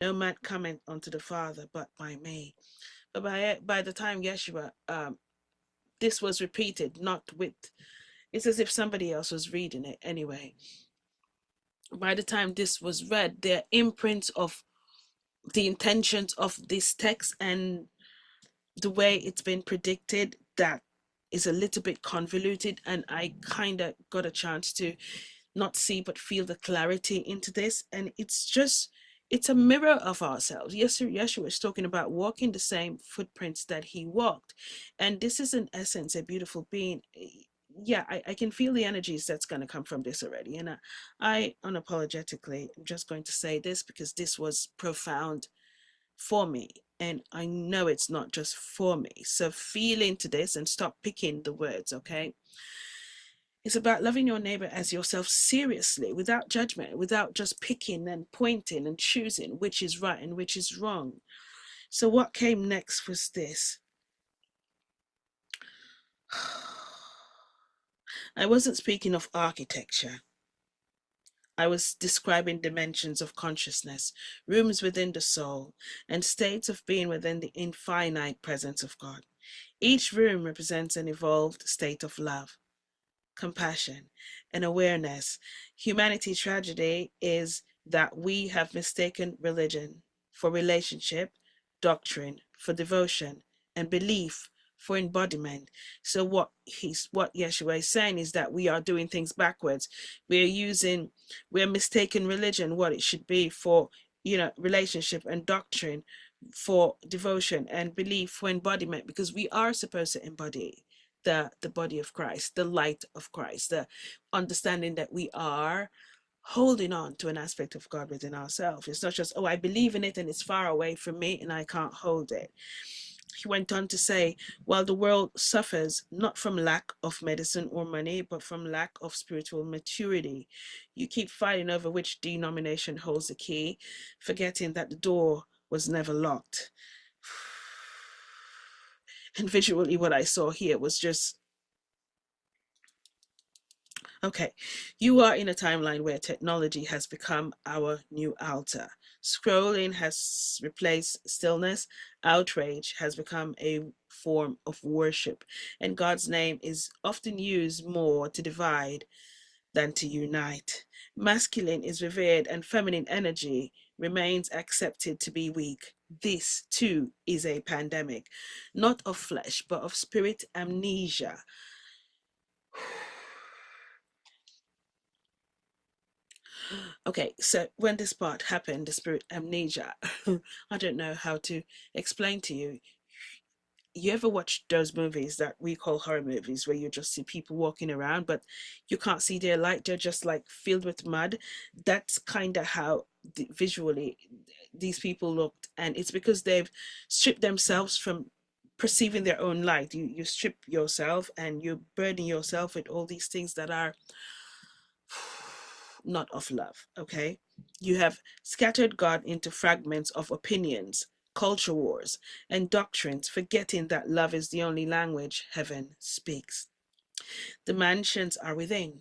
No man cometh unto the Father but by me. But by the time Yeshua, this was repeated, not with, it's as if somebody else was reading it anyway. By the time this was read, there are imprints of the intentions of this text and the way it's been predicted that is a little bit convoluted, and I kind of got a chance to not see but feel the clarity into this, and it's a mirror of ourselves. Yeshua is talking about walking the same footprints that he walked, and this is in essence a beautiful being. Yeah, I can feel the energies that's going to come from this already, and I unapologetically am just going to say this because this was profound for me, and I know it's not just for me. So feel into this and stop picking the words, okay? It's about loving your neighbor as yourself seriously, without judgment, without just picking and pointing and choosing which is right and which is wrong. So what came next was this. I wasn't speaking of architecture. I was describing dimensions of consciousness, rooms within the soul, and states of being within the infinite presence of God. Each room represents an evolved state of love, compassion, and awareness. Humanity's tragedy is that we have mistaken religion for relationship, doctrine for devotion, and belief for embodiment. So what Yeshua is saying is that we are doing things backwards. We're mistaking religion, what it should be, for relationship, and doctrine for devotion, and belief for embodiment, because we are supposed to embody the body of Christ, the light of Christ, the understanding that we are holding on to an aspect of God within ourselves. It's not just, oh, I believe in it and it's far away from me and I can't hold it. He went on to say, while the world suffers not from lack of medicine or money, but from lack of spiritual maturity, you keep fighting over which denomination holds the key, forgetting that the door was never locked. And visually, what I saw here was just, okay, you are in a timeline where technology has become our new altar. Scrolling has replaced stillness. Outrage has become a form of worship. And God's name is often used more to divide than to unite. Masculine is revered and feminine energy remains accepted to be weak. This too is a pandemic, not of flesh, but of spirit amnesia. Okay, so when this part happened, the spirit amnesia, I don't know how to explain to you. You ever watch those movies that we call horror movies where you just see people walking around, but you can't see their light, they're just like filled with mud? That's kind of how visually these people looked. And it's because they've stripped themselves from perceiving their own light. You strip yourself and you burden yourself with all these things that are not of love, okay? You have scattered God into fragments of opinions, culture wars, and doctrines, forgetting that love is the only language heaven speaks. The mansions are within.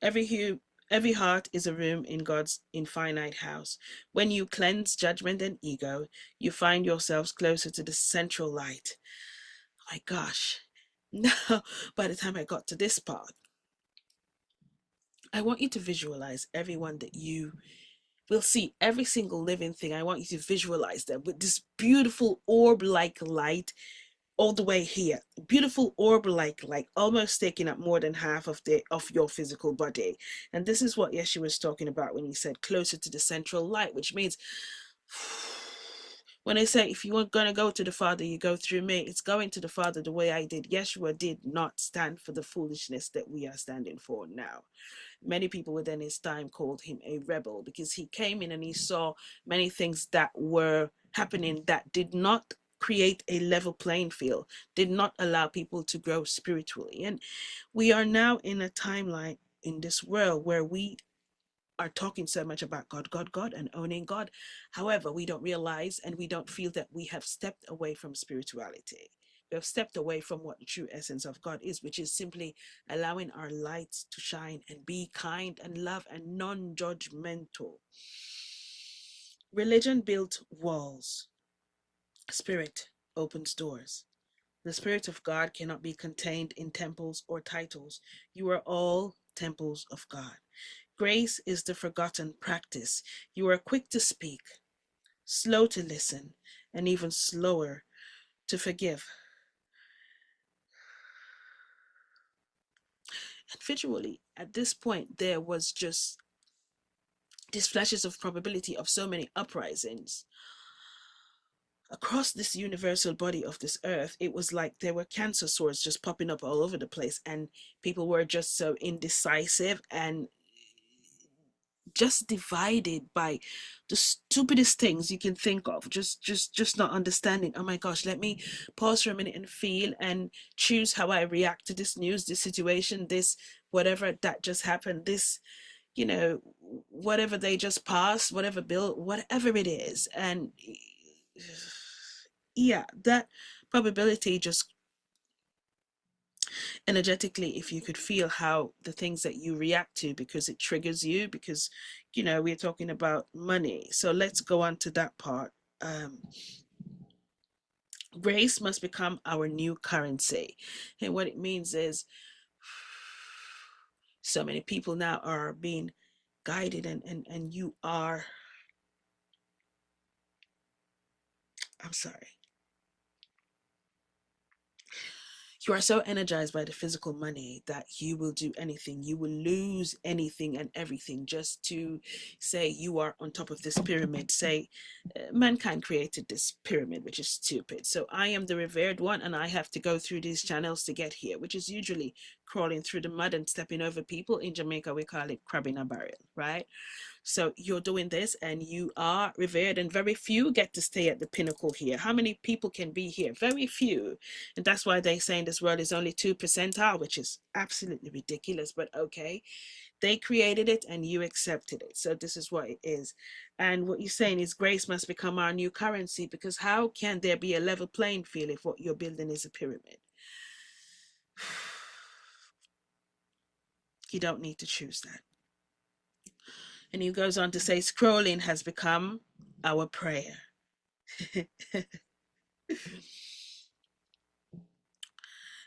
Every every heart is a room in God's infinite house. When you cleanse judgment and ego, you find yourselves closer to the central light. Oh my gosh. Now, by the time I got to this part, I want you to visualize everyone that you will see, every single living thing. I want you to visualize them with this beautiful orb-like light all the way here. Beautiful orb-like light, almost taking up more than half of your physical body. And this is what Yeshua was talking about when he said closer to the central light, which means when I say if you are going to go to the Father, you go through me, it's going to the Father the way I did. Yeshua did not stand for the foolishness that we are standing for now. Many people within his time called him a rebel because he came in and he saw many things that were happening that did not create a level playing field, did not allow people to grow spiritually. And we are now in a timeline in this world where we are talking so much about God, God, God, and owning God. However, we don't realize and we don't feel that we have stepped away from spirituality. We have stepped away from what the true essence of God is, which is simply allowing our lights to shine and be kind and love and non-judgmental. Religion built walls. Spirit opens doors. The Spirit of God cannot be contained in temples or titles. You are all temples of God. Grace is the forgotten practice. You are quick to speak, slow to listen, and even slower to forgive. And visually, at this point, there was just these flashes of probability of so many uprisings across this universal body of this earth. It was like there were cancer sores just popping up all over the place, and people were just so indecisive and just divided by the stupidest things you can think of, just not understanding. Oh my gosh, let me pause for a minute and feel and choose how I react to this news, this situation, this whatever that just happened, this, you know, whatever they just passed, whatever bill, whatever it is. And yeah, that probability just energetically, if you could feel how the things that you react to, because it triggers you, because, you know, we're talking about money. So let's go on to that part. Grace must become our new currency. And what it means is so many people now are being guided, and you are, I'm sorry, you are so energized by the physical money that you will do anything. You will lose anything and everything just to say you are on top of this pyramid. Say, mankind created this pyramid, which is stupid. So I am the revered one, and I have to go through these channels to get here, which is usually crawling through the mud and stepping over people. In Jamaica, we call it crab in a barrel, right? So you're doing this and you are revered, and very few get to stay at the pinnacle here. How many people can be here? Very few. And that's why they say in this world is only 2%, which is absolutely ridiculous, but okay. They created it and you accepted it. So this is what it is. And what you're saying is grace must become our new currency, because how can there be a level playing field if what you're building is a pyramid? You don't need to choose that. And he goes on to say, scrolling has become our prayer.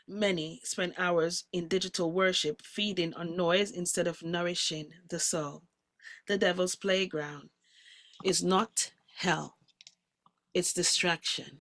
Many spend hours in digital worship, feeding on noise instead of nourishing the soul. The devil's playground is not hell, it's distraction.